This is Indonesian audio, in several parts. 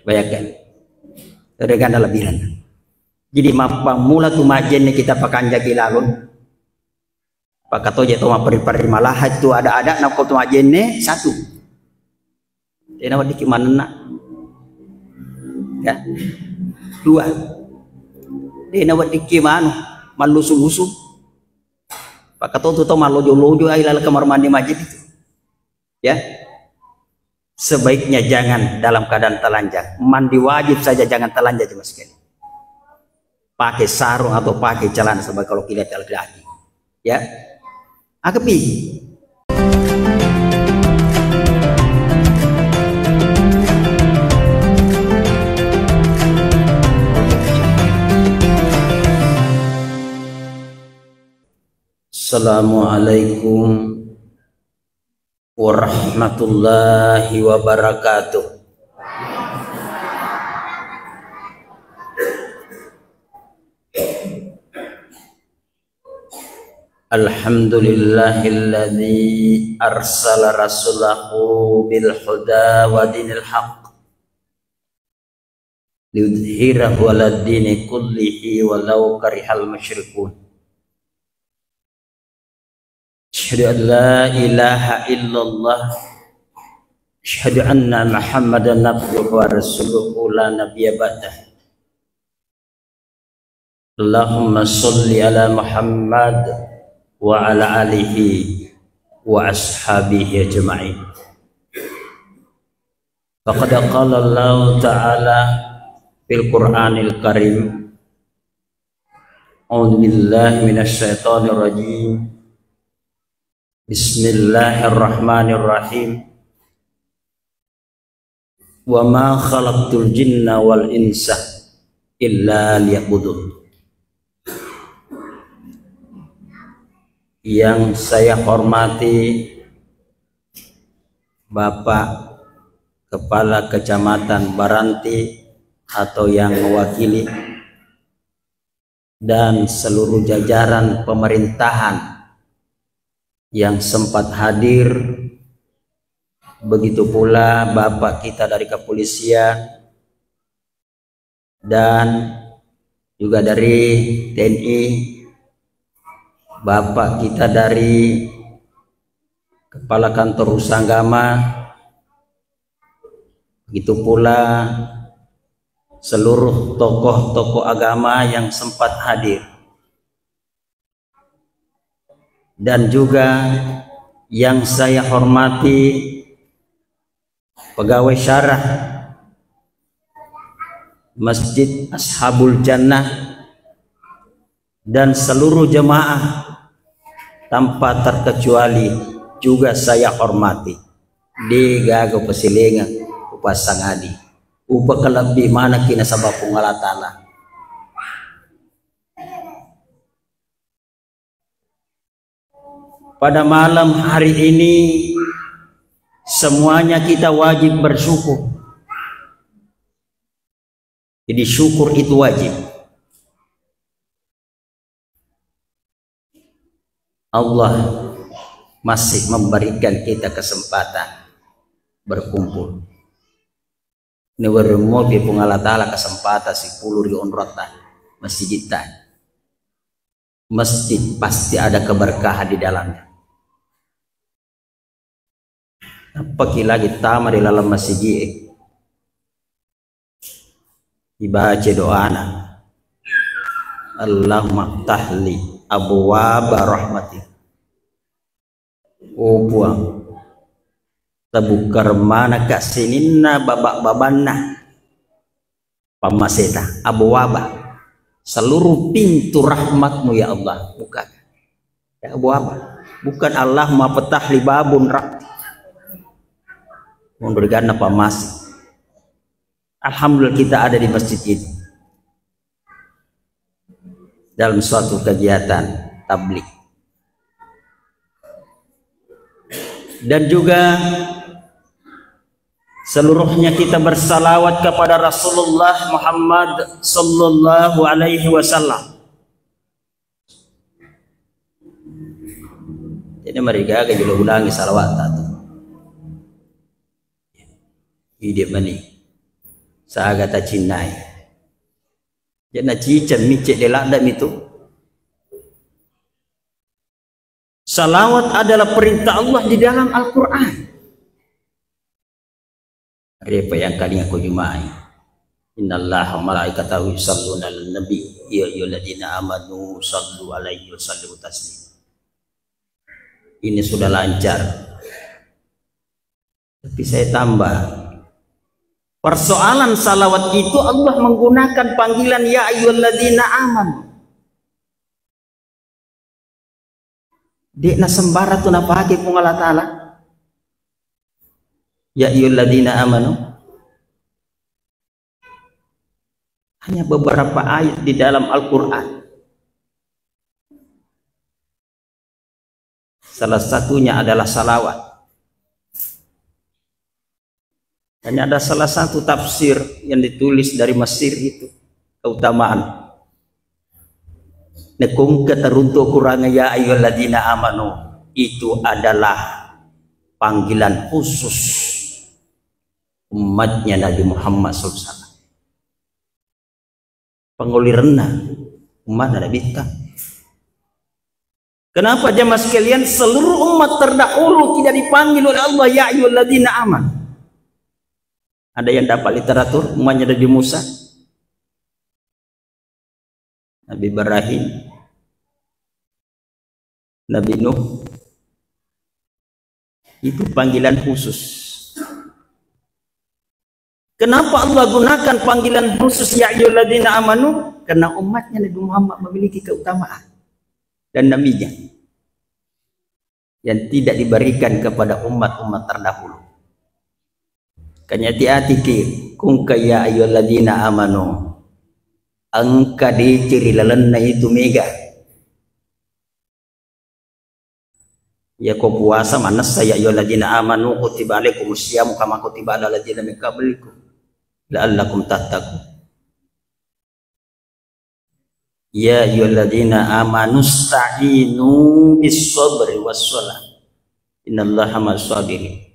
Bayangkan. Regana lebihan. Jadi mapa mula tu majen ni kita pakan jagi lalun. Pakato je tu ma pari malahat tu ada nak kau tu majen ni satu. Dia nak di mana nak? Ya. Dua. Dia nak di mana? Malusu-lusu. Pakato tu malojo-lojo ai lala kamar mandi masjid itu. Ya. Sebaiknya jangan dalam keadaan telanjang. Mandi wajib saja, jangan telanjang cuma sekali. Pakai sarung atau pakai celana sebab kalau kita laki-laki. Ya. Akapi. Assalamualaikum warahmatullahi wabarakatuh. Alhamdulillahilladzi arsala rasulahu bil huda wa dinil haqq liyudhhirahu 'alad dini kullihi walau karihal musyrikun. Asyhadu an la ilaha illallah, asyhadu anna Muhammadan abduhu wa rasuluhu la nabiyya ba'dah. Allahumma sholli ala Muhammad wa ala alihi wa ashabihi ajma'in. Faqad qala Allah ta'ala fil Qur'anil Karim, a'udzu billahi minasy syaithanir rajim. Bismillahirrahmanirrahim. Wa ma khalaqtul jinna wal insa illa liya'budun. Yang saya hormati Bapak Kepala Kecamatan Baranti atau yang mewakili dan seluruh jajaran pemerintahan yang sempat hadir, begitu pula Bapak kita dari kepolisian dan juga dari TNI, Bapak kita dari Kepala Kantor Usaha, begitu pula seluruh tokoh-tokoh agama yang sempat hadir, dan juga yang saya hormati pegawai syarah Masjid Ashabul Jannah dan seluruh jemaah tanpa terkecuali juga saya hormati di gago pasilingan upasangadi upa kelebih mana kina sabab Allah Ta'ala. Pada malam hari ini semuanya kita wajib bersyukur. Jadi syukur itu wajib. Allah masih memberikan kita kesempatan berkumpul. Ini berumur di Allah Ta'ala kesempatan 10 ribu onrotan masjiditan. Masjid pasti ada keberkahan di dalamnya. Apalagi lagi tamar di dalam masjid dibaca doana, Allahumma tahli abwaaba rahmatik. Oh buang tabukar mana kasininna babak babanna pamaseta abwaaba, seluruh pintu rahmatmu ya Allah bukan ya abwaaba, bukan Allahumma fatahli babun rahmat memberikan apa masih. Alhamdulillah kita ada di masjid ini dalam suatu kegiatan tabligh, dan juga seluruhnya kita bersalawat kepada Rasulullah Muhammad sallallahu alaihi wasallam. Jadi mereka akan juga ulangi salawat itu. Hidup mani Saagata cinai. Jana cicen micek deladam itu. Salawat adalah perintah Allah di dalam Al-Quran. Apa yang kalian aku jumai? Innallaha wa malaikatahu yusalluna 'alan nabi ya ayyuhalladzina amanu sallu 'alaihi wa sallimu taslima. Ini sudah lancar. Tapi saya tambah. Persoalan salawat itu Allah menggunakan panggilan ya ayyuhalladzina amanu. Dek na sembara tu na pakai kung Allah Ta'ala. Ya ayyuhalladzina amanu. Hanya beberapa ayat di dalam Al-Quran. Salah satunya adalah salawat. Hanya ada salah satu tafsir yang ditulis dari Mesir itu. Keutamaan. Nekung keteruntuk kurangnya ya ayyuhalladzina amanu. Itu adalah panggilan khusus umatnya Nabi Muhammad SAW. Penguliranna umat Nabi kita. Kenapa jemaah sekalian seluruh umat terdahulu tidak dipanggil oleh Allah ya ayyuhalladzina amanu? Ada yang dapat literatur umatnya Nabi Musa, Nabi Ibrahim, Nabi Nuh. Itu panggilan khusus. Kenapa Allah gunakan panggilan khusus ya ayyuhalladzina amanu? Karena umatnya Nabi Muhammad memiliki keutamaan dan nabinya yang tidak diberikan kepada umat-umat terdahulu. Kanyati-hati ki kung kaya ayyuhalladzina amanu. Angka diciri lalenna itu mega. Ya kau puasa mana saya ayyuhalladzina amanu kutiba alaikumus syamu kama kutiba alal ladzina min qablikum la'allakum tattaqun. Ya ayyuhalladzina amanu sta'inu bis sabri was shalah. Innallaha ma'as sabirin.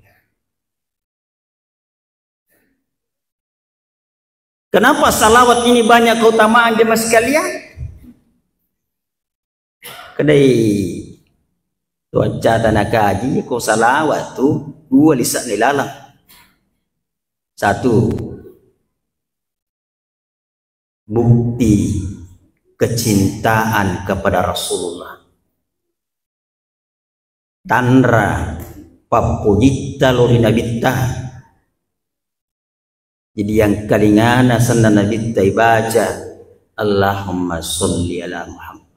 Kenapa salawat ini banyak keutamaan jemaah sekalian? Kedai tuaca tanah kaji kau salawat tu dua lisan nilalang. Satu, bukti kecintaan kepada Rasulullah. Tanra papujita lori nabita. Jadi yang kalingana sana Nabi baca Allahumma sholli ala Muhammad.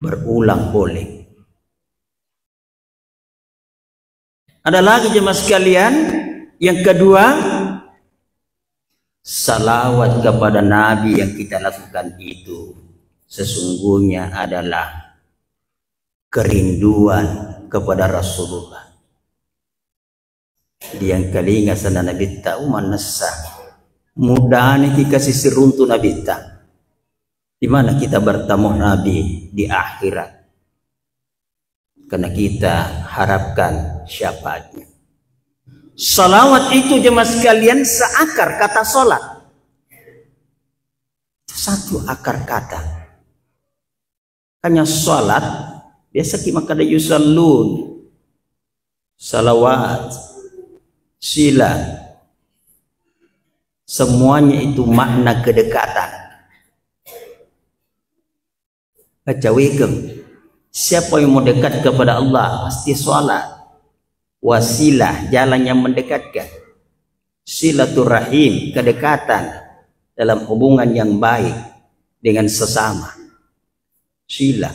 Berulang boleh. Ada lagi jemaah sekalian. Yang kedua, salawat kepada Nabi yang kita lakukan itu sesungguhnya adalah kerinduan kepada Rasulullah. Yang kalinga sana Nabi ta umanasa mudahnya kita sisi runtuh Nabi ta. Di mana kita bertemu Nabi di akhirat. Karena kita harapkan syafaatnya. Salawat itu jemaah sekalian seakar kata salat. Satu akar kata. Hanya salat biasa kita kada yusallun. Salawat, sila, semuanya itu makna kedekatan. Kacawikem, siapa yang mau dekat kepada Allah pasti salat. Wasilah, jalan yang mendekatkan. Silaturahim, kedekatan dalam hubungan yang baik dengan sesama. Sila,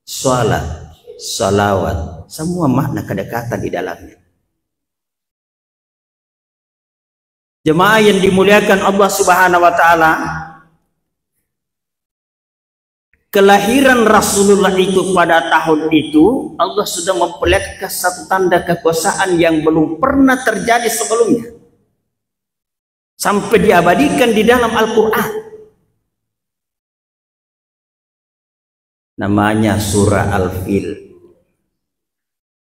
salat, salawat, semua makna kedekatan di dalamnya. Jemaah yang dimuliakan Allah Subhanahu wa taala, kelahiran Rasulullah itu pada tahun itu Allah sudah memperlihatkan satu tanda kekuasaan yang belum pernah terjadi sebelumnya, sampai diabadikan di dalam Al-Quran. Namanya surah Al-Fil.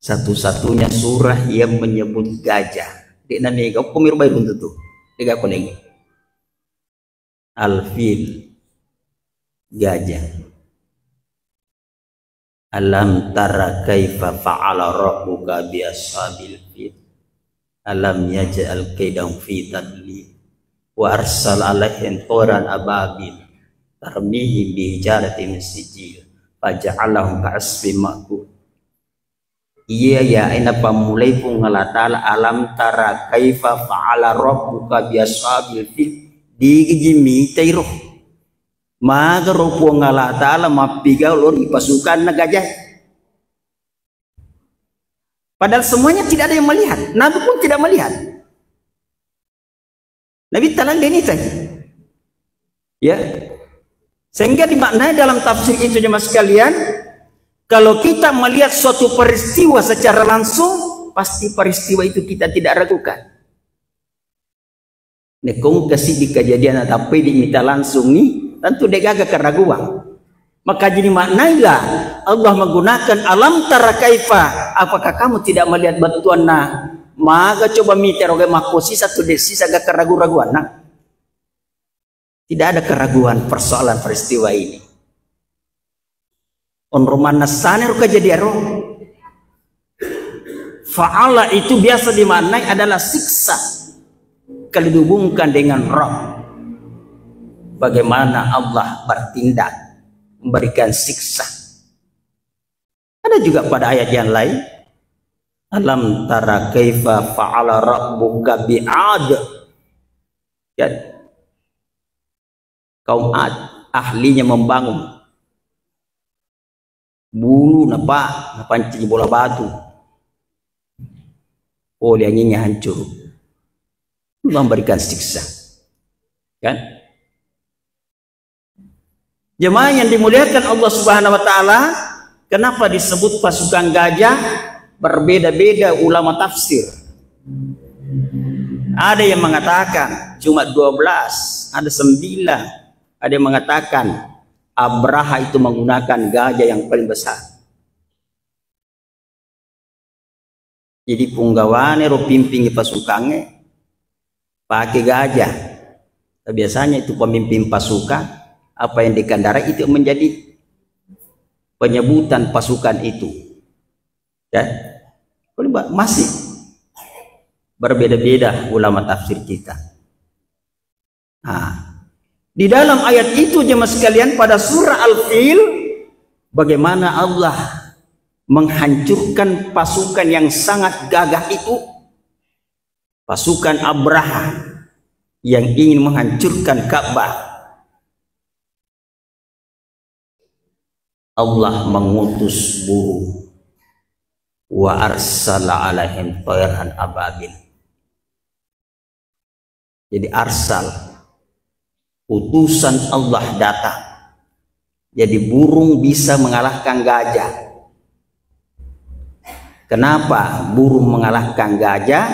Satu-satunya surah yang menyebut gajah. Di nani kau pemir bayi untuk tu. Tiga kuning. Al-Fil, gajah. Alam tara kaifa fa'ala rabbuka bi ashabil fil. Alam yaj'al kaidahum fi tadlil. Wa arsal alaihim turan ababil. Tarmihim bi hijaratin min sijil. Faja'alahum ka'asfin ma'kul. Iya ya ina pamulai pun ngalatala alam tara kaifa fa'ala rabbuka bi ashabil fil. Digijimi tairuh maka ropo ngalatala mapiga ulur pasukan na gajah. Padahal semuanya tidak ada yang melihat, Nabi pun tidak melihat. Nabi talang ini tadi ya, sehingga dimaknai dalam tafsir itu jemaah sekalian, kalau kita melihat suatu peristiwa secara langsung, pasti peristiwa itu kita tidak ragukan. Nekong kasih di kejadian tapi diminta langsung nih, tentu dia gagak keraguan. Maka jadi maknailah Allah menggunakan alam tara kaifa. Apakah kamu tidak melihat batuan nah? Maka coba miter oke makosi satu desi agak keraguan nah. Tidak ada keraguan persoalan peristiwa ini. On roman nasane ro kejadian ro. Fa'ala itu biasa dimaknai adalah siksa. Kalau dihubungkan dengan Rabb, bagaimana Allah bertindak memberikan siksa. Ada juga pada ayat yang lain, alam tara kaifa fa'ala rabbuka bi'ad. Ya, kaum Ad ahlinya membangun bulu napanci bola batu, oh liangnya hancur, memberikan siksa, kan? Jemaah yang dimuliakan Allah Subhanahu wa taala, kenapa disebut pasukan gajah? Berbeda-beda ulama tafsir. Ada yang mengatakan cuma 12, ada 9. Ada yang mengatakan Abraha itu menggunakan gajah yang paling besar. Jadi punggawane ro pimpingi pasukannya pakai gajah. Biasanya itu pemimpin pasukan, apa yang dikendarai itu menjadi penyebutan pasukan itu. Ya, masih berbeda-beda ulama tafsir kita. Nah, di dalam ayat itu jemaah sekalian pada surah Al-Fil, bagaimana Allah menghancurkan pasukan yang sangat gagah itu, pasukan Abraha yang ingin menghancurkan Ka'bah. Allah mengutus burung, wa arsala alaihim tayran ababil. Jadi arsal, utusan Allah datang. Jadi burung bisa mengalahkan gajah. Kenapa burung mengalahkan gajah?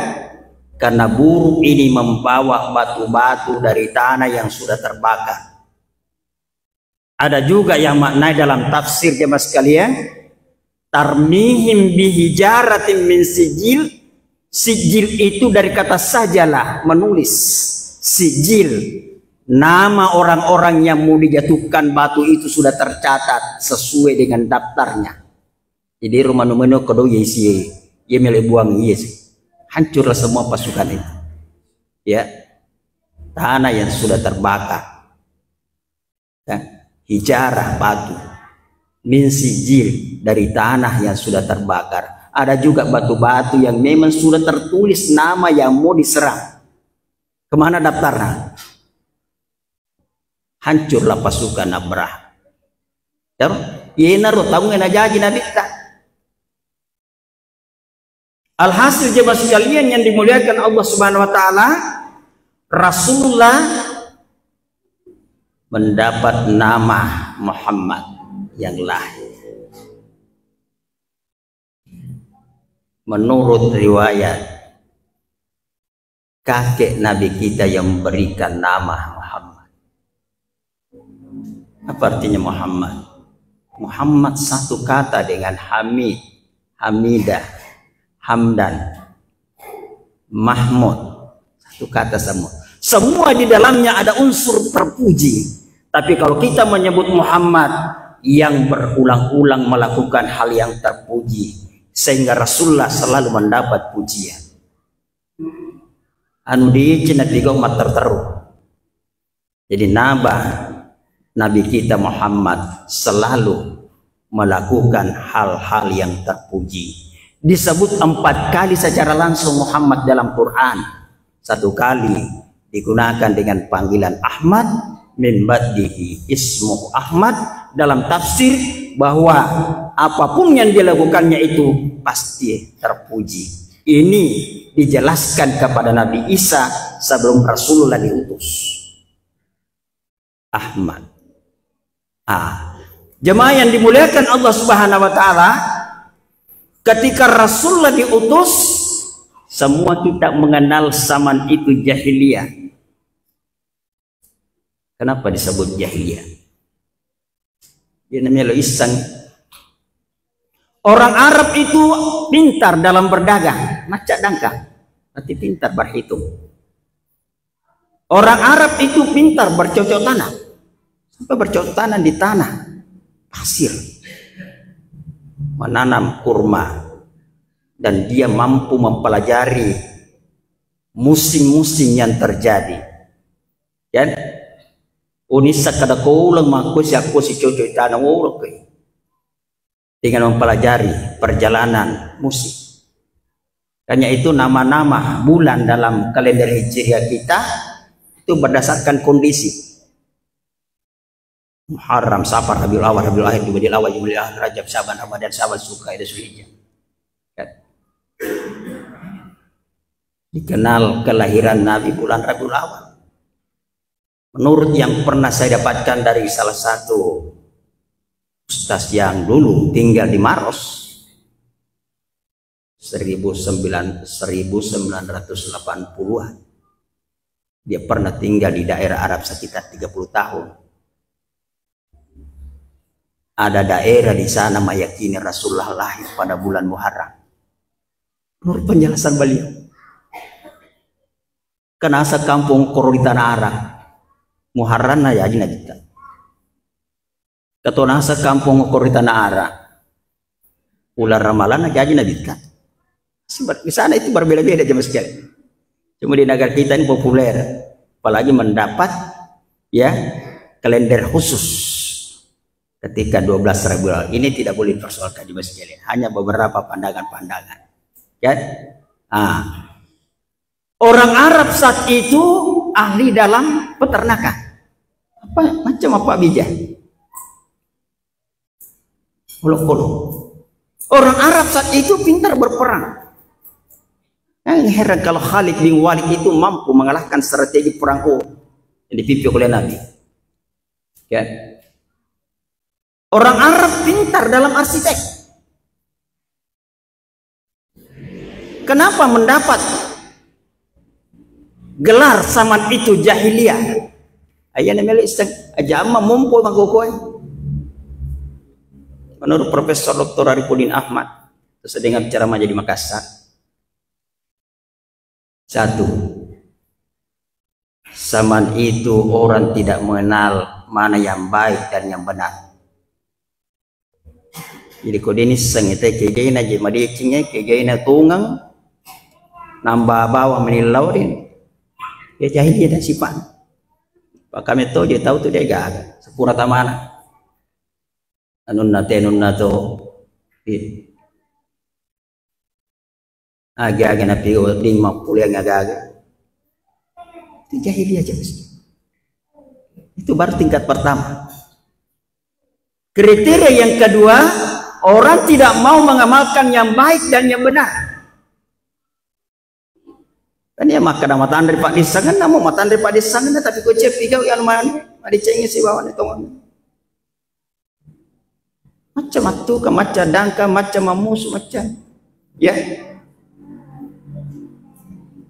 Karena burung ini membawa batu-batu dari tanah yang sudah terbakar. Ada juga yang maknai dalam tafsir jemaah sekalian, tarmihim bihijaratin min sijil. Sijil itu dari kata sajalah, menulis. Sijil, nama orang-orang yang mau dijatuhkan batu itu sudah tercatat sesuai dengan daftarnya. Jadi rumah nomor kedua yesi, ia milik buang yesi. Hancurlah semua pasukan itu. Ya, tanah yang sudah terbakar. Ya. Hijarah batu, min sijil dari tanah yang sudah terbakar. Ada juga batu-batu yang memang sudah tertulis nama yang mau diserang. Kemana daftarnya? Hancurlah pasukan Abraha. Yenaro tahu ngena jadi nabi tak. Alhasil jemaah sekalian yang dimuliakan Allah Subhanahu wa taala, Rasulullah mendapat nama Muhammad yang lahir. Menurut riwayat, kakek Nabi kita yang memberikan nama Muhammad. Apa artinya Muhammad? Muhammad satu kata dengan Hamid, Hamidah. hamdan, mahmud, satu kata semua. Semua di dalamnya ada unsur terpuji. Tapi kalau kita menyebut Muhammad yang berulang-ulang melakukan hal yang terpuji, sehingga Rasulullah selalu mendapat pujian. Anu di Cina tiga umat terteru. Jadi Nabi kita Muhammad selalu melakukan hal-hal yang terpuji. Disebut 4 kali secara langsung Muhammad dalam Quran. 1 kali digunakan dengan panggilan Ahmad, min baddihi ismu Ahmad, dalam tafsir bahwa apapun yang dilakukannya itu pasti terpuji. Ini dijelaskan kepada Nabi Isa sebelum Rasulullah diutus. Ahmad. Jemaah yang dimuliakan Allah Subhanahu wa taala, ketika Rasulullah diutus, semua kita mengenal zaman itu jahiliyah. Kenapa disebut jahiliyah? Dia namanya iseng. Orang Arab itu pintar dalam berdagang, macak dangka, nanti pintar berhitung. Orang Arab itu pintar bercocok tanam, sampai bercocok tanam di tanah pasir, menanam kurma, dan dia mampu mempelajari musim-musim yang terjadi. Dan unisa kada kaulang makus aku si cocok tanam dengan mempelajari perjalanan musim. Karena itu nama-nama bulan dalam kalender Hijriah kita itu berdasarkan kondisi. Muharram, Safar, Rabiul Awal, Rabiul Akhir, Jumadil Awal, Jumadil Akhir, Rajab, Syaban, Ramadan, Syawal, Zulqa'dah, Zulhijjah. Dikenal kelahiran Nabi bulan Rabiul Awal. Menurut yang pernah saya dapatkan dari salah satu ustaz yang dulu tinggal di Maros, 1980-an. Dia pernah tinggal di daerah Arab sekitar 30 tahun. Ada daerah di sana meyakini Rasulullah lahir pada bulan Muharram. Menurut penjelasan beliau, karena asal kampung koro di tanah Arab, Muharram na jadi kita. Kata nasa kampung koro di tanah Arab, bulan Ramalan na jadi kita. Di sana itu berbeda-beda jemaah sekalian. Cuma di negara kita ini populer, apalagi mendapat ya kalender khusus ketika 12 Rabiul Awal. Ini tidak boleh dipersoalkan jemaah sekalian, hanya beberapa pandangan-pandangan. Ya, orang Arab saat itu ahli dalam peternakan. Macam apa bijak? Uluk-uluk. Orang Arab saat itu pintar berperang. Yang heran kalau Khalid bin Walid itu mampu mengalahkan strategi perang Uhud yang dipimpin oleh Nabi. Ya. Orang Arab pintar dalam arsitek. Kenapa mendapat gelar zaman itu jahiliyah? Ayah namanya ajama mumpul mangkukoi. Menurut Profesor Dr. Arifudin Ahmad, sedang ceramah di Makassar. 1. Zaman itu orang tidak mengenal mana yang baik dan yang benar. Jadi kau ini sengit kegay na jadi cingnya kegay na tungang nambah bawah menilau din. Dia jahiliyah dan sifat. Pak kami tahu dia tahu tu dia gak sepura tamana. Anun nato agak-agak nabi ding mapul yang agak-agak itu jahiliyah aja mesti. Itu baru tingkat pertama. Kriteria yang kedua, orang tidak mau mengamalkan yang baik dan yang benar. Kan dia makan matan dari Pak Disangan, namun matan dari Pak Disangan, tapi kau cepi kau yang mana? Ada cengi si bawah itu macam itu, macam dangka, macam mamus, macam ya.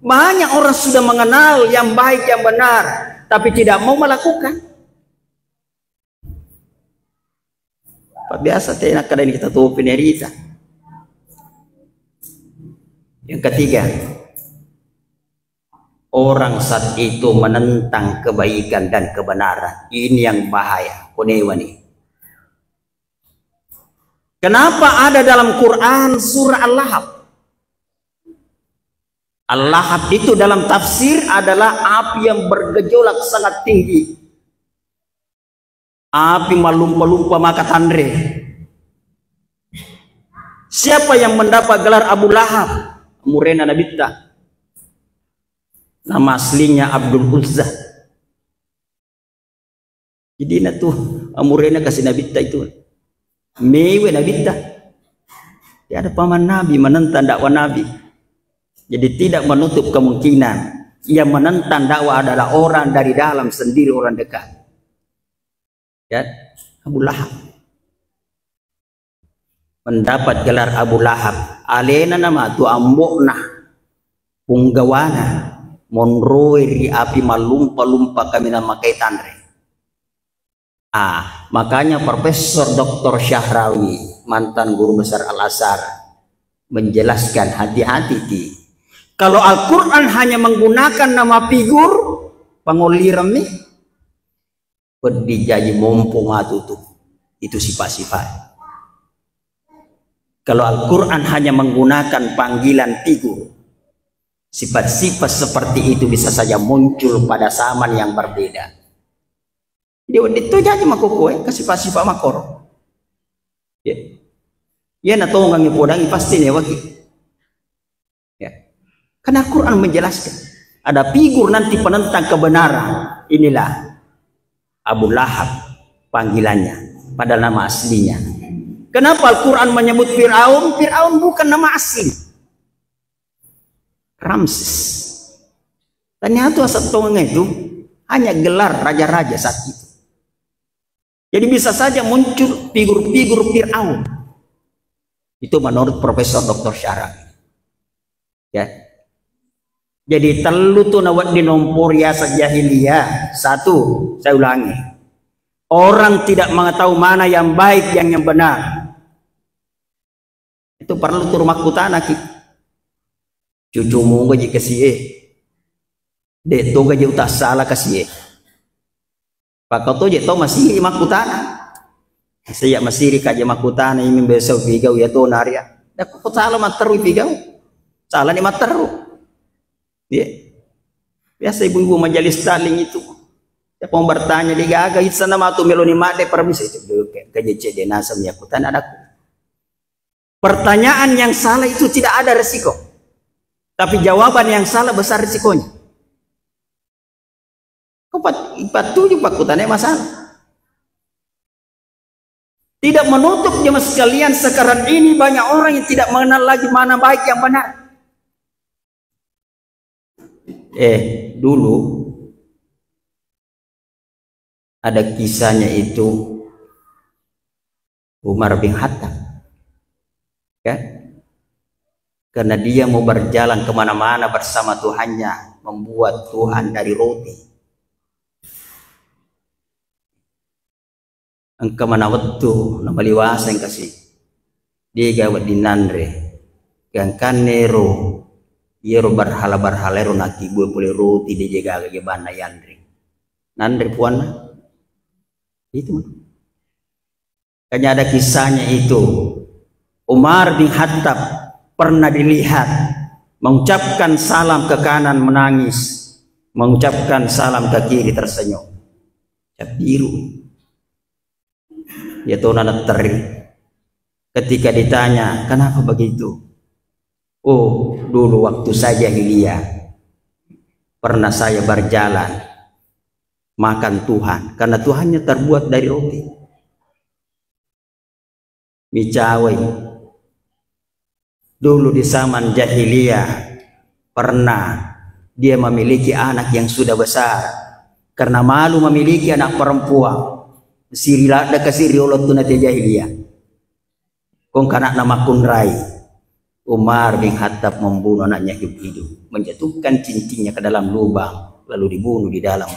Banyak orang sudah mengenal yang baik yang benar, tapi tidak mau melakukan. Biasa tidak kadang kita tuh penerita. Yang ketiga, orang saat itu menentang kebaikan dan kebenaran. Ini yang bahaya. Konewani. Kenapa ada dalam Quran surah Al-Lahab? Al-Lahab itu dalam tafsir adalah api yang bergejolak sangat tinggi. Api melumpa-lumpa maka tandre. Siapa yang mendapat gelar Abu Lahab? Murena Nabita. Nama aslinya Abdul Uzza. Jadi na tuh Murena kasih Nabita itu. Mewe Nabita. Dia ada paman Nabi menentang dakwah Nabi. Jadi tidak menutup kemungkinan yang menentang dakwah adalah orang dari dalam sendiri, orang dekat. Ya, Abu Lahab mendapat gelar Abu Lahab. Alena nama tu ambokna punggawana monroiri api malumpa-lumpa kami nama kaitanre. Makanya Profesor Dr. Syahrawi, mantan guru besar Al-Azhar, menjelaskan hati-hati ti. Kalau Al-Quran hanya menggunakan nama figur penguliran nih, berdijaji mumpung itu sifat-sifat. Kalau Al-Quran hanya menggunakan panggilan figur, sifat-sifat seperti itu bisa saja muncul pada zaman yang berbeda. Itu jadi makukue ke sifat-sifat makor. Ya na tahu ngangi podangi pasti nih waki. Ya. Karena Al-Quran menjelaskan ada figur nanti penentang kebenaran. Inilah Abu Lahab panggilannya pada nama aslinya. Kenapa Al-Quran menyebut Fir'aun? Fir'aun bukan nama asli. Ramses. Ternyata setengah itu hanya gelar raja-raja saat itu. Jadi bisa saja muncul figur-figur Fir'aun. Itu menurut Profesor Dr. Syahrawi. Ya. Jadi telu tu nawat dinompor riasa jahiliyah. Satu, saya ulangi. Orang tidak mengetahui mana yang baik yang benar. Itu perlu tu rumah kutana ki. Cucumu gaji kasih dek to gaji utas salah kasih Pak kau je to masih rumah kutana. Saya masih kaji makutana ini besok bigau ya to naria. Dak ko salah materu bigau. Salah ni materu. Ya. Biasa ibu-ibu majelis taling itu. Siapa mau bertanya di gaga itu nama tu meloni made permisi itu gaji cede nasam ya kutan adaku. Pertanyaan yang salah itu tidak ada resiko. Tapi jawaban yang salah besar resikonya. Kau tujuh pakutannya masalah. Tidak menutup jemaah sekalian sekarang ini banyak orang yang tidak mengenal lagi mana baik yang benar. Dulu ada kisahnya itu Umar bin Khattab. Ya? Karena dia mau berjalan kemana-mana bersama Tuhannya, membuat Tuhan dari roti. Engkau mana waktu nama liwasa yang kasih dia gawat di nanre gangkan nero yero berhala naki boleh roti dia jaga lagi bana yandri nanre puan itu kayaknya ada kisahnya itu. Umar bin Khattab pernah dilihat mengucapkan salam ke kanan menangis, mengucapkan salam ke kiri tersenyum. Cap biru. Ya tuh anak teri. Ketika ditanya, kenapa begitu? Oh, dulu waktu saya jahiliyah pernah saya berjalan makan Tuhan karena Tuhannya terbuat dari roti. Micawai. Dulu di zaman jahiliyah pernah dia memiliki anak yang sudah besar karena malu memiliki anak perempuan. Sirilah ada kasiri oleh tunat jahiliyah. Kong kanak nama kunrai. Umar bin Khattab membunuh anaknya hidup-hidup, menjatuhkan cincinnya ke dalam lubang, lalu dibunuh di dalam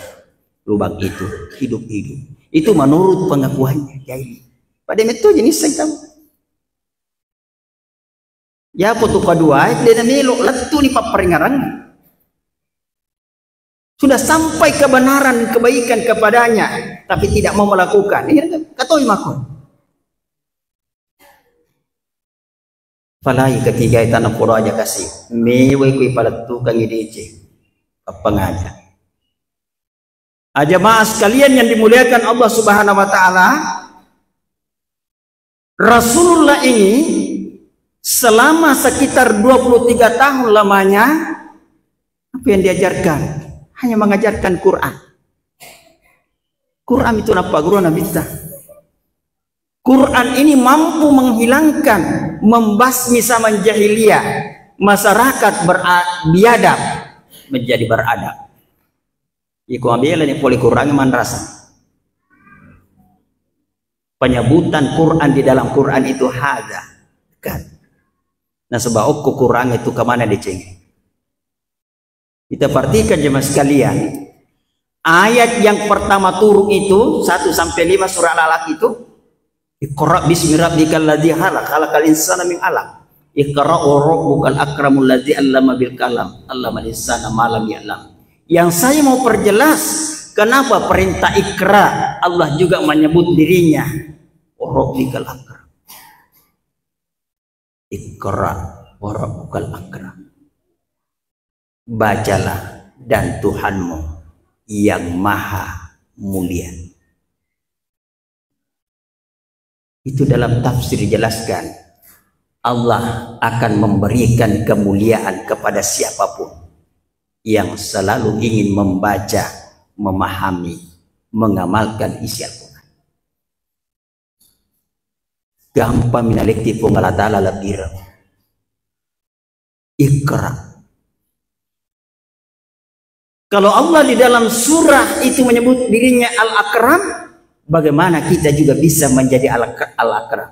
lubang itu hidup-hidup. Itu menurut pengakuannya jahiliyah. Pada itu jenis saya tahu. Ya putu kedua dia melo letu ni paperingaran. Sudah sampai kebenaran kebaikan kepadanya tapi tidak mau melakukan. Ini katoi makon. Falai ketiga itu anak pura aja kasih. Mewe kui palatu kang idece. Pengaja. Jemaah sekalian yang dimuliakan Allah Subhanahu wa taala, Rasulullah ini selama sekitar 23 tahun lamanya apa yang diajarkan? Hanya mengajarkan Quran. Quran itu apa? Guru Nabi kita. Quran ini mampu menghilangkan, membasmi zaman jahiliyah, masyarakat biadab menjadi beradab. Iku ambil ini poli Quran yang rasa. Penyebutan Quran di dalam Quran itu hada kan. Nah sebab Quran itu kemana dicengin? Kita perhatikan jemaah sekalian. Ayat yang pertama turun itu 1 sampai 5 surah Al-Alaq itu. Iqra bismi rabbikal ladzi khalaq, khalaqal insana min 'alaq. Iqra wa rabbukal akramul ladzi 'allama bil qalam, 'allamal insana ma lam ya'lam. Yang saya mau perjelas kenapa perintah Iqra Allah juga menyebut dirinya wa rabbikal akram. Iqra wa rabbukal akram. Bacalah dan Tuhanmu yang maha mulia. Itu dalam tafsir dijelaskan Allah akan memberikan kemuliaan kepada siapapun yang selalu ingin membaca, memahami, mengamalkan isi Al-Quran. Gampang minalekti Allah Ta'ala lebih. Iqra. Kalau Allah di dalam surah itu menyebut dirinya Al-Akram, bagaimana kita juga bisa menjadi Al-Akram?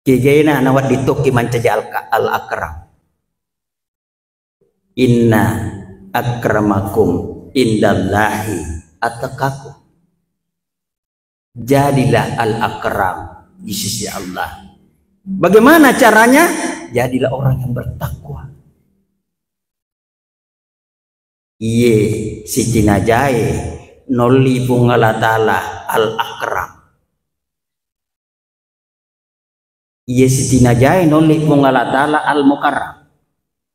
Kegena nawat ditoki mencaja Al-Akram. Inna akramakum indallahi atqakum. Jadilah Al-Akram di sisi Allah. Bagaimana caranya? Jadilah orang yang bertakwa. Iye Siti Najae noli pungala ta'ala Al-Akram. Iye Siti Najae noli pungala ta'ala Al-Mukarram.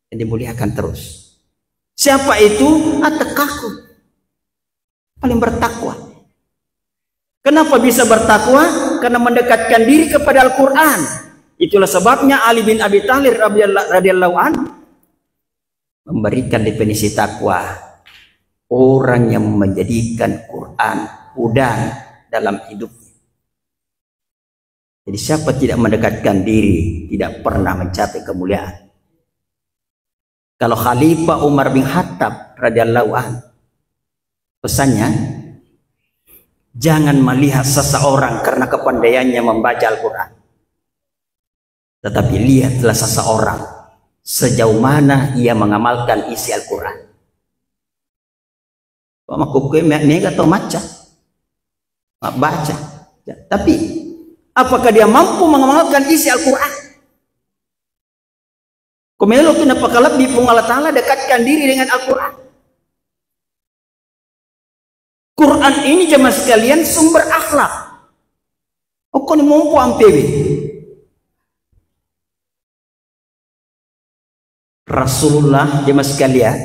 Yang dimuliakan terus. Siapa itu? Atqakum. Paling bertakwa. Kenapa bisa bertakwa? Karena mendekatkan diri kepada Al-Quran. Itulah sebabnya Ali bin Abi Thalib radhiyallahu anhu memberikan definisi takwa, orang yang menjadikan Quran udang dalam hidupnya. Jadi siapa tidak mendekatkan diri tidak pernah mencapai kemuliaan. Kalau Khalifah Umar bin Khattab radhiyallahu anhu, pesannya jangan melihat seseorang karena kepandaiannya membaca Al-Quran, tetapi lihatlah seseorang sejauh mana ia mengamalkan isi Al-Quran. Makukui mega atau maca, baca, tapi apakah dia mampu mengamalkan isi Al-Quran? Komelo kenapa kalau di Allah Ta'ala dekatkan diri dengan Al-Quran. Quran ini jemaah sekalian sumber akhlak. Okon mampu ampewi. Rasulullah jemaah sekalian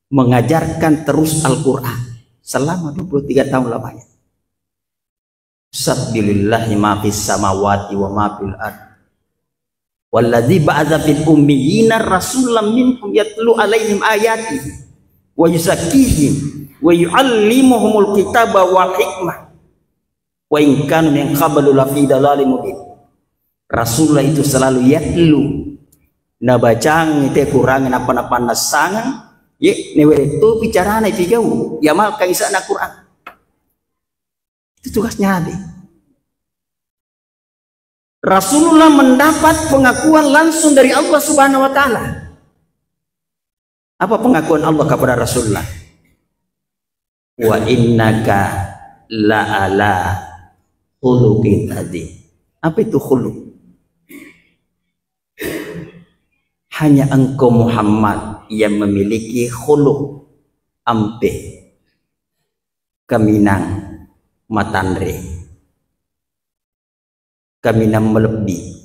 mengajarkan terus Al-Quran selama 23 tahun lamanya. Sabbilillahi ma fis samawati wa ma fil ardh. Walladzi ba'atsa fil ummiyina rasulan minhum yatlu alaihim ayatihi wa yuzakkihim wa yu'allimuhumul kitaba wal hikmah wa in kanu min qablu lafi dalalin mubin. Rasulullah itu selalu yatlu na bacang itu kurang apa-apa nasangan ye newe itu bicara na pigau yamal kaisa na Quran. Itu tugasnya Nabi. Rasulullah mendapat pengakuan langsung dari Allah Subhanahu wa Ta'ala. Apa pengakuan Allah kepada Rasulullah? Wa innaka la'ala khuluqin adzim. Apa itu khuluq? hanya engkau Muhammad yang memiliki khuluq ampe kaminang matanre kaminang melebih.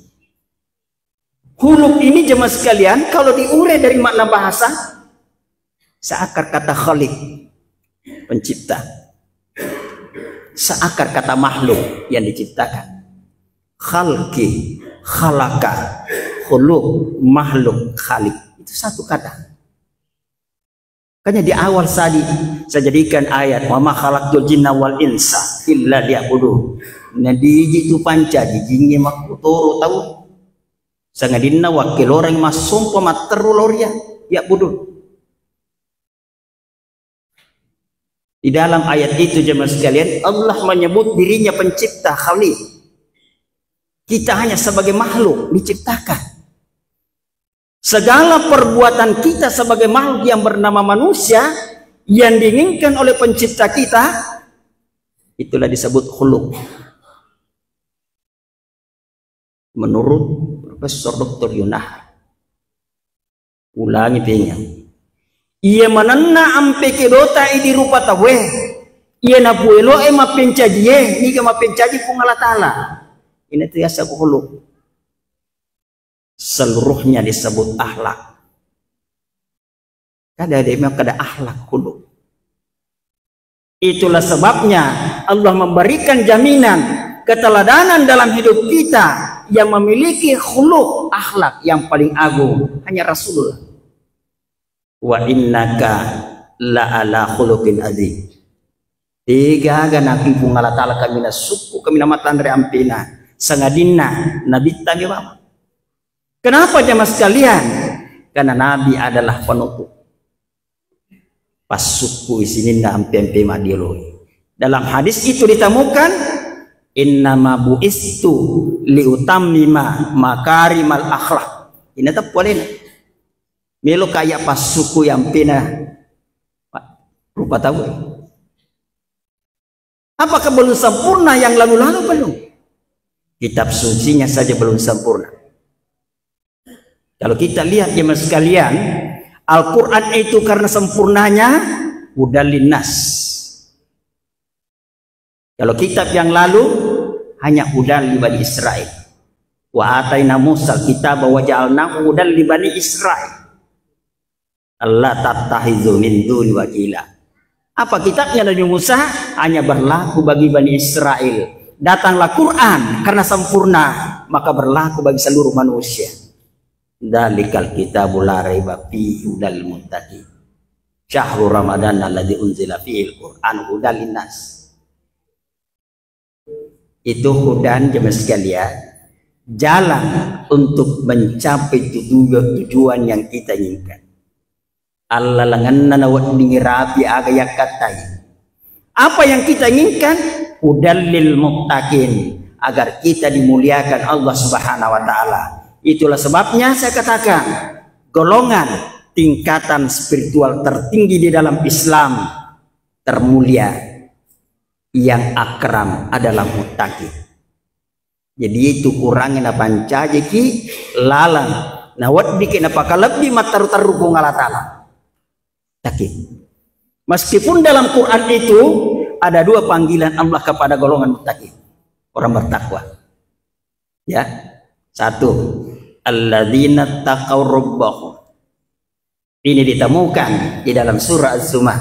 Khuluq ini jemaah sekalian kalau diurai dari makna bahasa seakar kata khaliq pencipta, seakar kata makhluk yang diciptakan. Khalqi, khalaka, khuluq, makhluk, khaliq, itu satu kata. Makanya di awal tadi saya jadikan ayat wa ma khalaqtul jinna wal insa illa liya'budun. Nah di itu panca di jinnya makutoro tahu. Sangadinna wakil orang masumpa materulorya ya'budun. Di dalam ayat itu jemaah sekalian Allah menyebut dirinya pencipta khaliq. Kita hanya sebagai makhluk diciptakan. Segala perbuatan kita sebagai makhluk yang bernama manusia yang diinginkan oleh pencipta kita itulah disebut khuluq. Menurut Profesor Dr. Yunah, ulangi pengen. Ia mananna ampe kedota idi rupa tawe. Ia na buelo mapencaji ni ka mapencaji kung Allah Ta'ala. Ini tiasa khuluq. Seluruhnya disebut akhlak. Kada akhlak khuluq. Itulah sebabnya Allah memberikan jaminan keteladanan dalam hidup kita yang memiliki khuluq akhlak yang paling agung hanya Rasulullah. Wa innaka la ala khuluqin adzim. Tiga nabi pungala ta'ala kami na suku kami na matandre ampina sangadina nabi tadi apa? Kenapa jemaah sekalian? Karena nabi adalah penutup. Pas suku isinin na ampe madioloi. Dalam hadis itu ditemukan innama bu'istu liutammima makarimal akhlak. Ini tak boleh. Melo kayak pas suku yang pina rupa tahu. Apakah belum sempurna yang lalu-lalu belum? Kitab sucinya saja belum sempurna. Kalau kita lihat jemaah sekalian, Al-Quran itu karena sempurnanya hudal linnas. Kalau kitab yang lalu hanya hudal li Bani Israel. Wa ataina Musa al-kitaba wa ja'alnahu hudal li Bani Israel. Allah tattahizu min duni wakila. Apa kitabnya Nabi Musa hanya berlaku bagi Bani Israel. Datanglah Quran karena sempurna maka berlaku bagi seluruh manusia. Dalikal kitabul la raiba fihi hudal muttaqin. Syahrul Ramadan alladzi unzila fihi al-Qur'an hudal linnas. Itu hudan jemaah sekalian, jalan untuk mencapai tujuan yang kita inginkan. Allah langanna nawat dingirapi aga yakatai. Apa yang kita inginkan? Hudallil muttaqin, agar kita dimuliakan Allah Subhanahu wa taala. Itulah sebabnya saya katakan golongan tingkatan spiritual tertinggi di dalam Islam termulia yang akram adalah muttaqin. Jadi itu kurangnya pancaji ki lalang nawat bikin apakah lebih mataru-taru kung Allah Ta'ala. Meskipun dalam Quran itu ada dua panggilan Allah kepada golongan muttaqin, orang bertakwa. Ya, satu, alladzina taqaw rabbahum. Ini ditemukan di dalam surah Az-Zumar.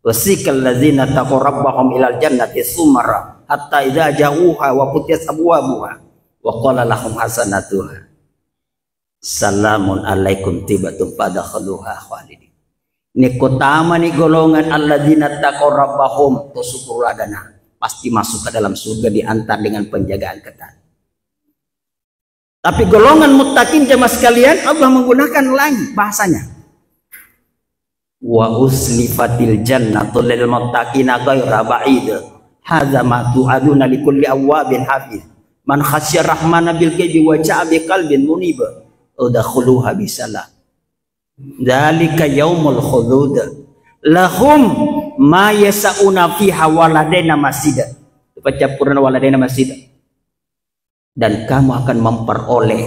Wasiqal ladzina taqaw rabbahum ilal jannati sumara hatta idza ja'uha wa futiyat abwabuha wa qala lahum hasanatuha salamun alaikum tibatum fadakhaluha khalidin. Ini kotama nih golongan alladzina taqaw rabbahum tusukuradana pasti masuk ke dalam surga diantar dengan penjagaan ketat. Tapi golongan muttaqin jemaah sekalian Allah menggunakan lain bahasanya. Wa uslifatil jannatu lil muttaqina ghayra ba'id. Hadza ma tu'aduna likulli awwabin hafiz. Man khasyar rahmana bil ghaibi wa ja'a bi qalbin munib. Udkhuluha bisalam. Dzalika yaumul khulud. Lahum ma yasauna fiha waladaina masjid. Baca Quran waladaina masjid. Dan kamu akan memperoleh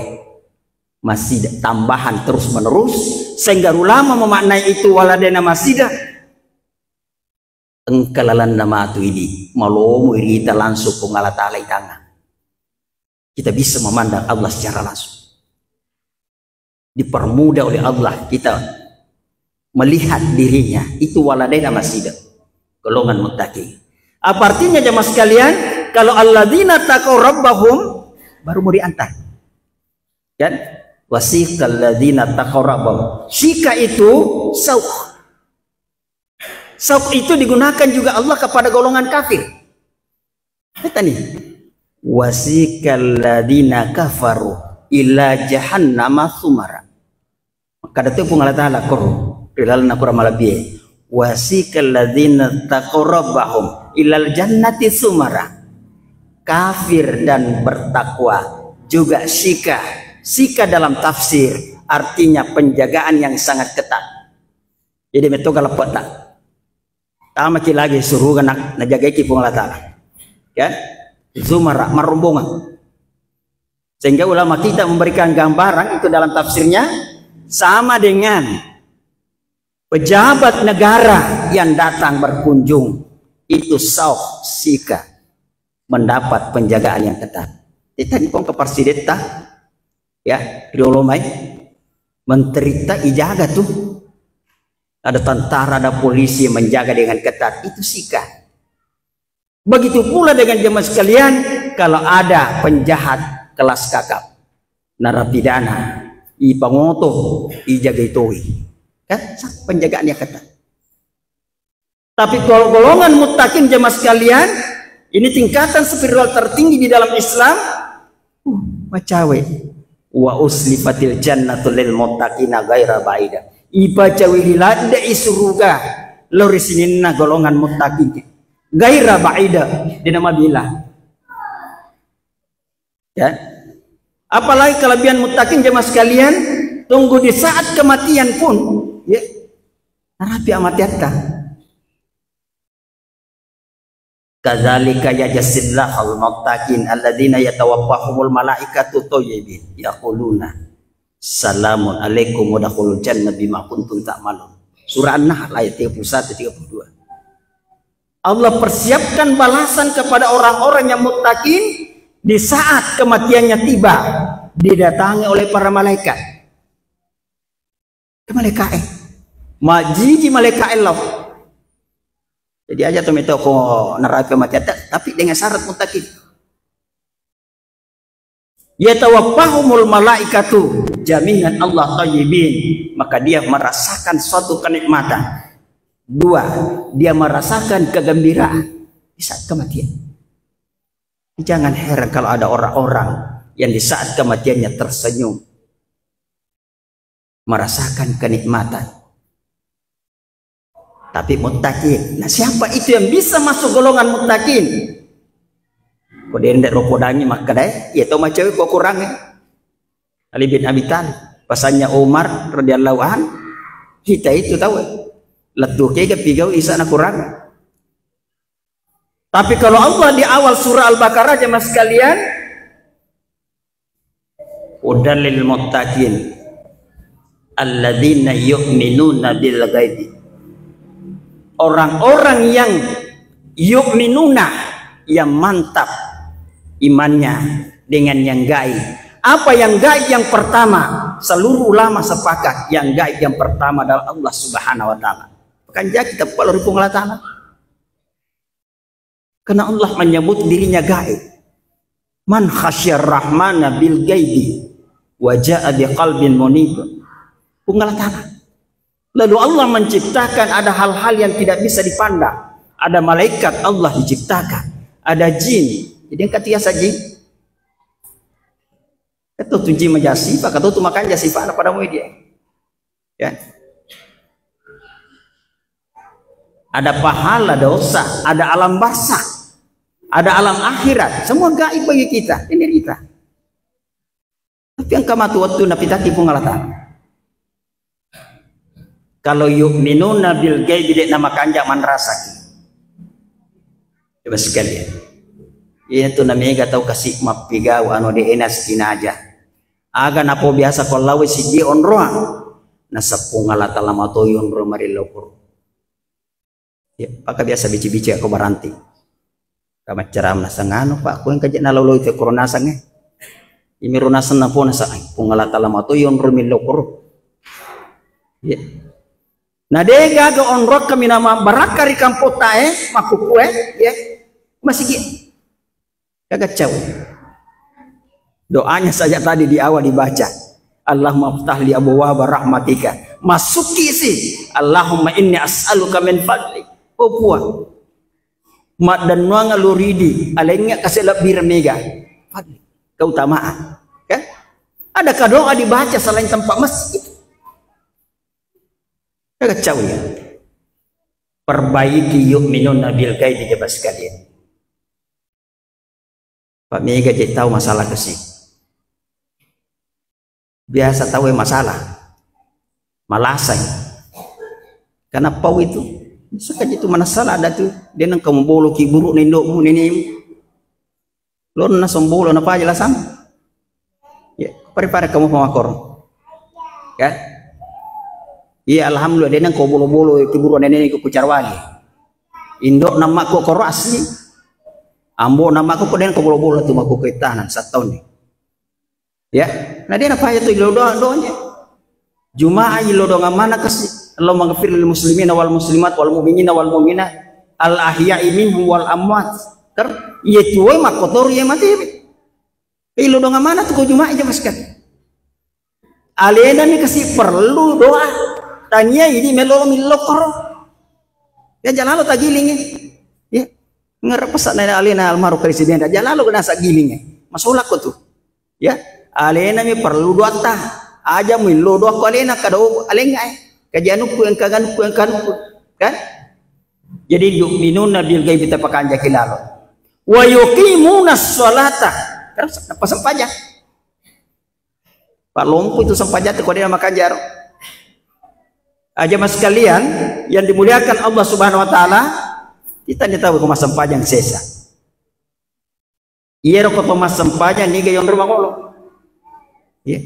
masih tambahan terus menerus, sehingga ulama memaknai itu waladena masjidah engkalalan nama tu ini malomu kita langsung pengalat alai tangan. Kita bisa memandang Allah secara langsung, dipermudah oleh Allah kita melihat dirinya. Itu waladena masjidah, golongan muttaqin. Apa artinya jemaah sekalian? Kalau alladzina taqaw rabbahum baru mau diantar kan, wasiqal ladzina taqaw rabbahum. Sika itu sauq. Sauq itu digunakan juga Allah kepada golongan kafir. Kata nih, wasiqal ladzina kafaru ila jahannama sumara. Maka datu pengalat Allah qur rilal nakura malabiye, wasiqal ladzina taqaw rabbahum ilal jannati sumara. Kafir dan bertakwa juga sika. Sika dalam tafsir artinya penjagaan yang sangat ketat. Jadi metu kalau tak tama ki lagi suruh nak najaga ki pengalatala ya zumara marombongan. Sehingga ulama kita memberikan gambaran itu dalam tafsirnya sama dengan pejabat negara yang datang berkunjung, itu sauq sika, mendapat penjagaan yang ketat. Kita di ke parsideta ya, diolomai menteri tak ijaga tuh, ada tentara, ada polisi yang menjaga dengan ketat, itu sika. Begitu pula dengan jemaah sekalian, kalau ada penjahat kelas kakap, narapidana, ipangoto, ijaga itoi, kan penjagaannya ketat. Tapi kalau golongan muttaqin jemaah sekalian, ini tingkatan spiritual tertinggi di dalam Islam. Macawe wa uslifatil jannatu lil muttaqina ghaira baida. Iba cawilila da isuruga lorisinina golongan muttaqin ghaira baida di nama bila. Ya. Apalagi kelebihan muttaqin jemaah sekalian, tunggu di saat kematian pun ya. Rapi amat yatta. Kadzalika yajzillahul muttaqin alladzina yatawaffahumul malaikatu thayyibin yaquluna salamun alaikum wadkhulul jannata bima kuntum ta'malun. Surah An-Nahl ayat 31 32. Allah persiapkan balasan kepada orang-orang yang muttaqin di saat kematiannya tiba, didatangi oleh para malaikat. Malaikat majiji malaikat Allah. Jadi aja tuh meto ko neraka mati tapi dengan syarat muttaqin. Yatawaffahumul malaikatu jaminan Allah thayyibin, maka dia merasakan suatu kenikmatan. Dua, dia merasakan kegembiraan di saat kematian. Jangan heran kalau ada orang-orang yang di saat kematiannya tersenyum, merasakan kenikmatan. Tapi muttaqin. Nah, siapa itu yang bisa masuk golongan muttaqin? Kau dendak rokodangi maka deh, ya tahu macam kau kurangnya. Ali bin Abi Thalib, pasannya Umar radhiyallahu an, kita itu tahu. Letuh kayak pigau isa na kurang. Tapi kalau Allah di awal surah Al-Baqarah jemaah sekalian, udal lil muttaqin alladzina yu'minuna bil ghaibi. Orang-orang yang yu'minuna, yang mantap imannya dengan yang gaib. Apa yang gaib yang pertama? Seluruh ulama sepakat yang gaib yang pertama adalah Allah Subhanahu wa taala. Bukan jadi kita perlu pengelatan. Karena Allah menyebut dirinya gaib. Man khasyar rahmana bil ghaibi wa jaa biqalbin munib. Pengelatan. Lalu Allah menciptakan ada hal-hal yang tidak bisa dipandang. Ada malaikat Allah diciptakan, ada jin. Jadi yang ketiga saja. Itu tunji majasi, pak kata tu makan jasi pak pada mu dia. Ya. Ada pahala dosa, ada alam barzakh, ada alam akhirat, semua gaib bagi kita. Ini kita. Tapi yang kamatu waktu nabi tadi pengalatan. Kalau yu'minuna bil ghaibi dek nama kanjak man rasaki. Coba sekalian. Ini tuh namanya gak tahu kasih mapigau anu de enas kinaja. aga napo biasa kolawe sigi onroa na sapungala talamato yonro marilokor ya paka biasa bici-bici ako baranti kama ceram na sangano pak ko yang kajak nalolo itu corona sange imirunasan na po na sa pungala talamato yonro milokor ya na dega ga onrok kami nama barakari kampota makukue ya masih kagak caw. Doanya saja tadi di awal dibaca. Allahumma ftah li abwaaba rahmatika. Masuki sih. Allahumma inni as'aluka min fadli. Oh puan. Mak dan nuanga luridi. Alengnya kasih lebih mega. Fadli. Keutamaan. Kan? Adakah doa dibaca selain tempat masjid? Kagak caw ya. Perbaiki yu'minuna bil ghaib jebas sekalian. Pak Mega jadi tahu masalah kesih. Biasa tahu masalah malasai karena pau itu suka itu mana salah ada tuh dia nang kamu bolo ki buruk nindokmu nini lo na sombolo na pa jelasan ya pare kamu pemakor ya iya alhamdulillah dia nang kau bolo ki buruk nini ku pucarwali indok nama kok korasi ambo nama kok den kau bolo tuh maku ketahanan 1 tahun nih ya nah dia apa itu doanya Jumaah lodo ngamana kasih Allah maghfir lil muslimin wal muslimat wal mu'minin wal mu'minat al ahya'i minhum wal amwat ter ye tuwe makotor ye mati lodo ngamana tuh Jumaah aja maskan alena nih kasih perlu doa tanya ini melo milokor ya jalan lo tagilingnya ya ngerepesan alena almarhum presiden jalan lo kena sagilingnya masalah kok tuh ya alena mi perlu doa tah aja mi lo doa ko alena kado alenga kajanuku yang kaganuku yang kanuku kan jadi yu'minuna bil ghaib kita pakanja kilalo wa yuqimuna sholata terus apa sampaja Pak Lompu itu sampaja itu kode nama kanjar aja mas kalian yang dimuliakan Allah Subhanahu wa taala kita tahu kemas sampaja yang sesa iya rokok kemas sampaja nih yang rumah ngolo ya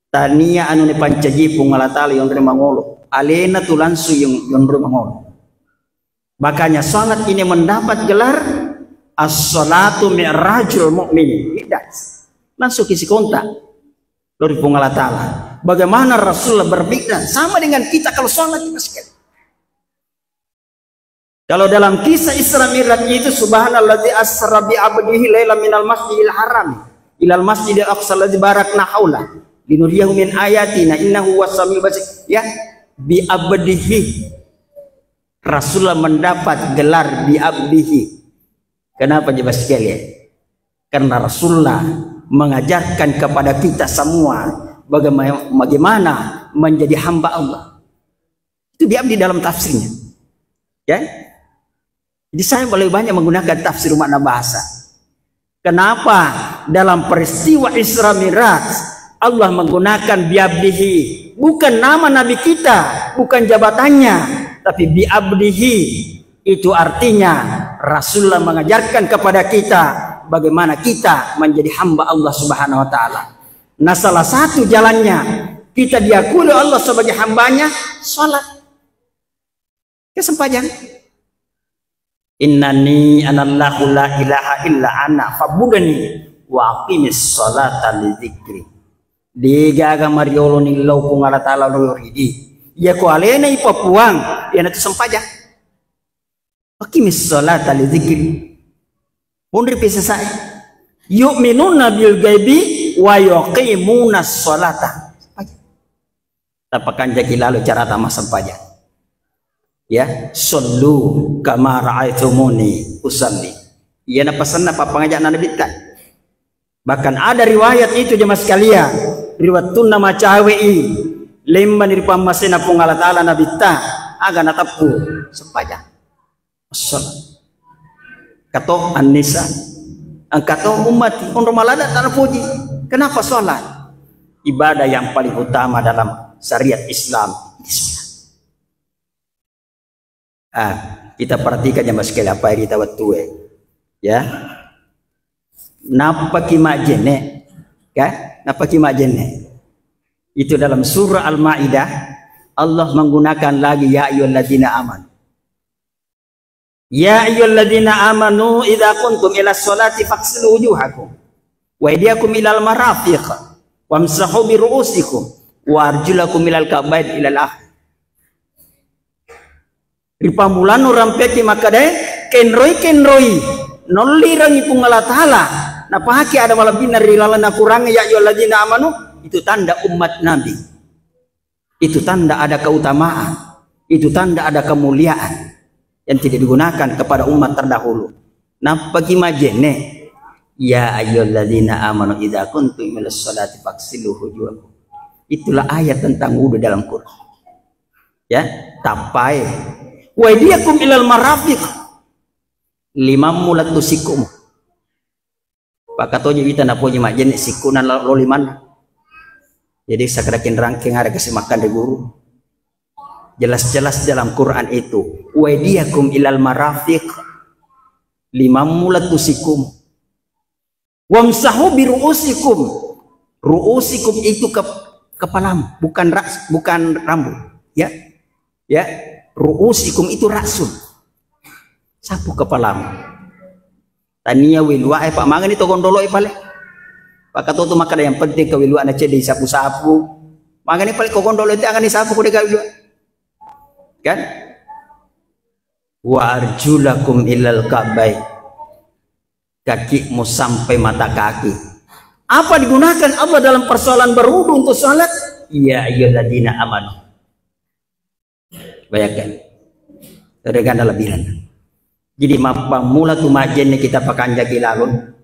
tania anu ne pancaji pungalatali yang terima ngolo alena tulansu yang rumah ngolo makanya salat ini mendapat gelar as-salatu mi'rajul mu'min langsung kisi kontak dari pungalatala bagaimana Rasulullah berbeda sama dengan kita kalau salat kalau dalam kisah Isra Mi'raj itu subhanalladzi asra bi 'abdihi lailan minal masjidil haram ilal masjidil aqsa alladzi barakna haula linuriyahu min ayatina innahu was-sami'ul basir ya bi abdihi Rasulullah mendapat gelar bi abdihi kenapa jemaah sekalian karena Rasulullah mengajarkan kepada kita semua bagaimana menjadi hamba Allah itu bi abdi dalam tafsirnya ya jadi saya boleh banyak menggunakan tafsir makna bahasa kenapa dalam peristiwa Isra Mi'raj Allah menggunakan biabdihi bukan nama nabi kita bukan jabatannya tapi biabdihi itu artinya Rasulullah mengajarkan kepada kita bagaimana kita menjadi hamba Allah Subhanahu wa taala nah salah satu jalannya kita diakui oleh Allah sebagai hambanya salat kesempatan innani anallahu la ilaha illa ana fabudani wa aqimis salata li dzikri digaga mariolo ni law pungala tala lo ridi ya ko alena ipapuang ya natu sempaja aqimis salata li dzikri pundri pisa saya yu'minuna bil ghaibi wa yuqimuna sholata tapakan jaki lalu cara tamas sempaja ya sallu kama ra'aitumuni usalli ya na pesan apa pengajak nabi kan bahkan ada riwayat itu jemaah sekalian riwayat tunna macawei lemban dari pamasena pungala taala nabi ta aga natapu sepaja salat kato an-nisa kato umat on romalada tanah puji kenapa salat ibadah yang paling utama dalam syariat Islam kita perhatikan jemaah sekalian apa yang kita ya napa ki majene Kan? Napa kimajenne? Itu dalam surah Al-Maidah Allah menggunakan lagi ya ayyuhalladzina amanu. Ya ayyuhalladzina amanu idza kuntum ila sholati faghsilu wujuhakum wa aydiyakum ilal marafiq wamsahu bi ru'usikum wa arjulakum ilal ka'bayn ilal akhir. Ripamulano rampeki makadai kenroi nolli rangi pungala taala napahaki ada wala binar rilalana kurangnya ya ayyuhalladzina amanu. Itu tanda umat Nabi, itu tanda ada keutamaan, itu tanda ada kemuliaan yang tidak digunakan kepada umat terdahulu. Nah bagi majene ya ayyuhalladzina amanu idza kuntum ilas sholati faghsilu wujuhakum. Itulah ayat tentang wudu dalam Quran. Ya, tapai wa aydiyakum ilal marafiq limammu latusikum. Pakatonya kita naponya majene sikunan loliman. Jadi sakarakin rangking ada kasih makan di guru. Jelas-jelas dalam Quran itu wa aydiyakum ilal marafiq limammu latusikum wamsahu bi ru'usikum. Ru'usikum itu kepalamu, bukan rambut. Ya. Ya, ru'usikum itu rasul. Sapu kepalamu. Tania wilwa Pak mangan itu gondolo pale. Pak kata tu maka yang penting kewilwa na cedi sapu-sapu. Makanya paling kau gondol itu akan disapu kau dekawilwa. Kan? Wa arjulakum ilal ka'bayn. Kakimu sampai mata kaki. Apa digunakan Allah dalam persoalan berwudu untuk salat? Ya ayyuhalladzina amanu. Bayangkan. Regana lebihan. Jadi mula tu majenne kita pakai jagi lalun.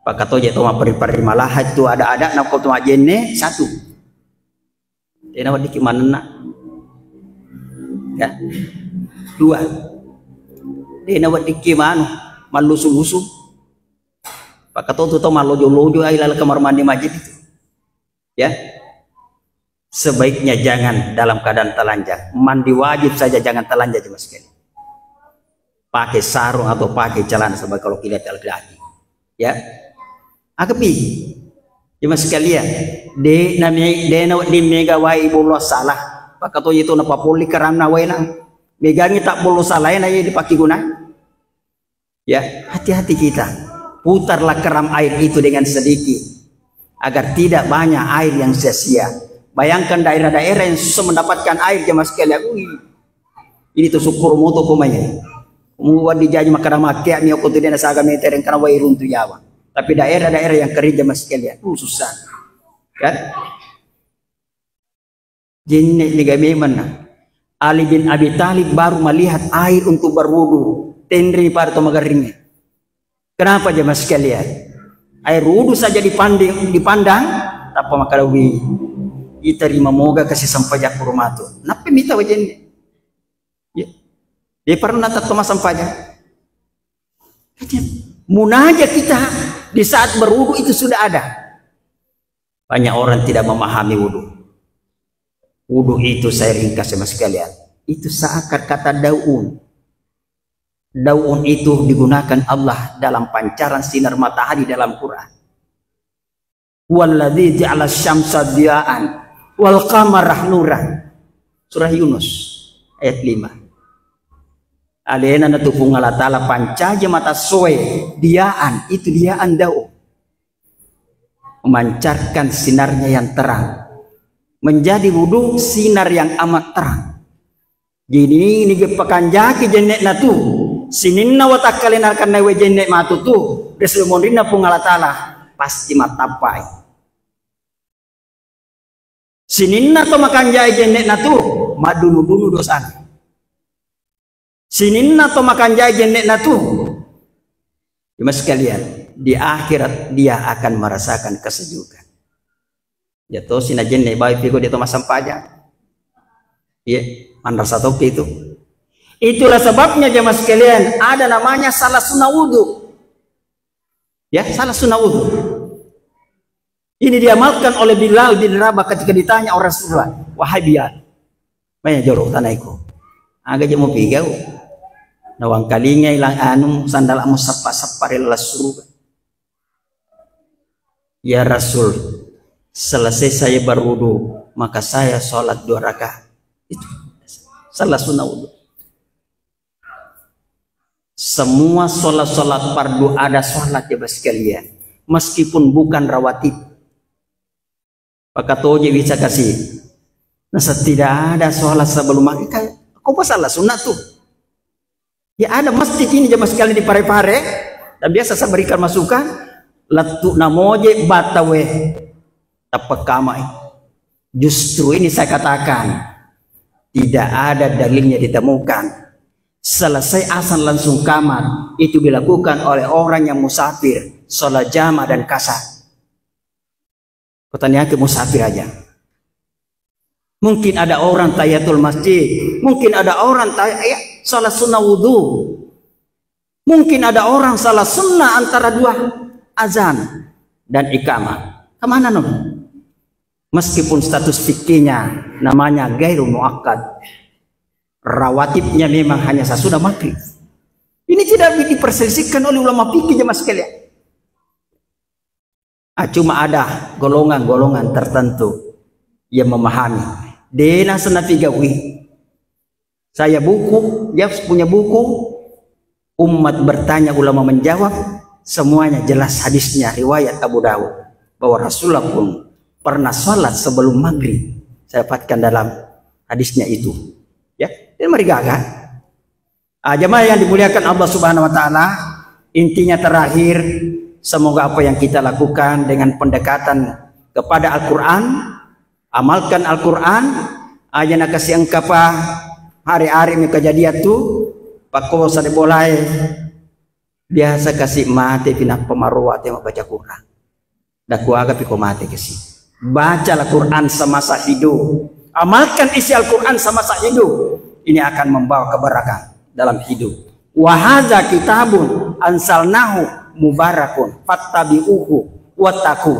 Pak katoje to ma pari malahat tu ada nak tu majenne satu. Dena wadi kimana? Ya. Dua. Dena wadi kimano malusu-lusu. Pak katoto to malojo-lojo ai lal kamar mandi masjid itu. Ya. Sebaiknya jangan dalam keadaan telanjang. Mandi wajib saja, jangan telanjang cuma sekali. Pakai sarung atau pakai celana sebagai kalau kita laki-laki. Ya. Akapi cuma sekalian de namanya de mega wai bolo salah pak kato itu na papuli karena wai na megangi tak bolo salah na dipakai guna. Ya, hati-hati kita putarlah keram air itu dengan sedikit agar tidak banyak air yang sia-sia. Bayangkan daerah-daerah yang susah mendapatkan air jemaah sekalian. Ini tuh syukur moto kumanya muat dijaji makanan makia mi aku tidak nasaga meter yang karena wai runtuh Jawa. Tapi daerah-daerah yang kering jemaah sekalian, susah, kan? Jenek negami mana? Ali bin Abi Thalib baru melihat air untuk berwudu, tendri pada tomagarnya. Kenapa jemaah sekalian? Air wudu saja dipandang, apa makarawi? Kita terima moga kasih sampai jak rumah tu. Napa minta wajan? Ya, dia pernah tak toma sampai jak. Munajat kita di saat berwudu itu sudah ada. Banyak orang tidak memahami wudu. Wudu itu saya ringkas sama sekalian. Itu seakan kata daun. Daun itu digunakan Allah dalam pancaran sinar matahari dalam Quran. Walladzi ja'ala syamsa diya'an wal qamara nuran. Surah Yunus ayat 5. Alena natupung Allah Ta'ala pancaja mata soe diaan itu diaan daun memancarkan sinarnya yang terang menjadi wudu sinar yang amat terang. Jadi ini pekanjaki jenek natu sininna watakalin akan nawe jenek matu tu desulmonrina pung Allah Ta'ala pasti matapai sininna to makanjai jenek natu madunu dosa. Sinin atau makan jajan nek natu. Cuma sekalian di akhirat dia akan merasakan kesejukan. Jatuh sinajen nek bayi pigo dia tomas sampaja. Iya, mandar satu itu. Itulah sebabnya jemaah sekalian ada namanya salah sunnah wudu. Ya, salah sunnah wudu. Ini diamalkan oleh Bilal bin Rabah ketika ditanya orang Rasulullah, wahai Bilal, banyak jorok tanaiku. Agak jemu pigau. Nawang kalinya ilang sandal amu sapa-sapa rela suruh. Ya Rasul, selesai saya berwudu, maka saya sholat 2 rakaat. Itu salat sunnah wudu. Semua sholat fardu ada sholat ya sekalian, meskipun bukan rawatib. Maka toje bisa kasih. Nah, tidak ada sholat sebelum maghrib. Kau pas salat sunnah tuh? Ya ada masjid ini jemaah sekalian di Parepare. Dan biasa saya berikan masukan. Latu namoje batawe tapakamai. Justru ini saya katakan tidak ada dalilnya ditemukan. Selesai azan langsung kamar itu dilakukan oleh orang yang musafir, sholat jamaah dan kasar. Pertanyaan ke musafir aja. Mungkin ada orang tahiyatul masjid, mungkin ada orang sholat sunnah wudu, mungkin ada orang salah sunnah antara 2 azan dan iqamah. Kemana no? Meskipun status fikihnya namanya gairu muakkad, rawatibnya memang hanya sesudah maghrib. Ini tidak diperselisihkan oleh ulama fikih jemaah sekalian. Cuma ada golongan-golongan tertentu yang memahami. Dena senapi gawi. Saya buku, dia punya buku. Umat bertanya, ulama menjawab. Semuanya jelas hadisnya riwayat Abu Dawud bahwa Rasulullah pun pernah sholat sebelum maghrib. Saya dapatkan dalam hadisnya itu. Ya, dan mari gagah. Jemaah yang dimuliakan Allah Subhanahu Wa Taala, intinya terakhir, semoga apa yang kita lakukan dengan pendekatan kepada Al-Quran, amalkan Al-Quran, ajana kasih angkapa hari-hari ini kejadian tu, pakko sa boleh biasa kasih mati pindah pemaruat yang baca Quran. Dakwaga piko mati kasih. Bacalah Quran semasa hidup. Amalkan isi Al-Quran semasa hidup. Ini akan membawa keberkahan dalam hidup. Wahadza kitabun ansalnahu mubarakun fattabi'uhu wattaqu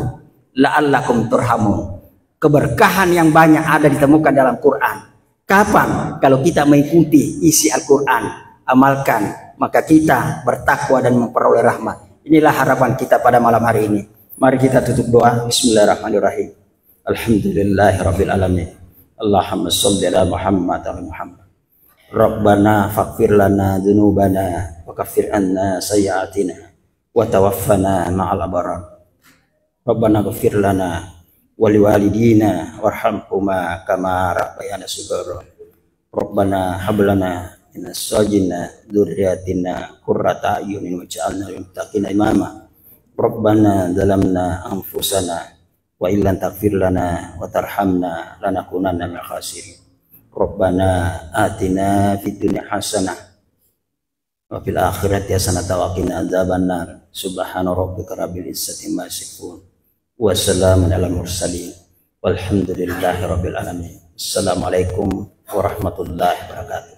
la'allakum turhamun. Keberkahan yang banyak ada ditemukan dalam Quran. Kapan? Kalau kita mengikuti isi Al-Quran, amalkan, maka kita bertakwa dan memperoleh rahmat. Inilah harapan kita pada malam hari ini. Mari kita tutup doa. Bismillahirrahmanirrahim. Alhamdulillahirabbil alamin. Allahumma shalli ala Muhammad wa Muhammad. Rabbana faghfir lana dzunubana wa kaffir anna sayyi'atina wa tawaffana ma'al abrar. Rabbana ighfir lana wa liwalidina warhamhuma kama rabbayana shighara. Rabbana hab lana min azwajina dzurriyyatina qurrata a'yunin waj'alna lil muttaqina imama. Rabbana zalamna anfusana wa illam taghfir lana wa tarhamna lanakunanna minal khasirin. Rabbana atina fid dunya hasanah wa fil akhirati hasanah wa qina adzabannar. Subhana rabbika rabbil izzati amma yasifun wa salamun alal mursalin walhamdulillahi rabbil alamin. Assalamualaikum warahmatullahi wabarakatuh.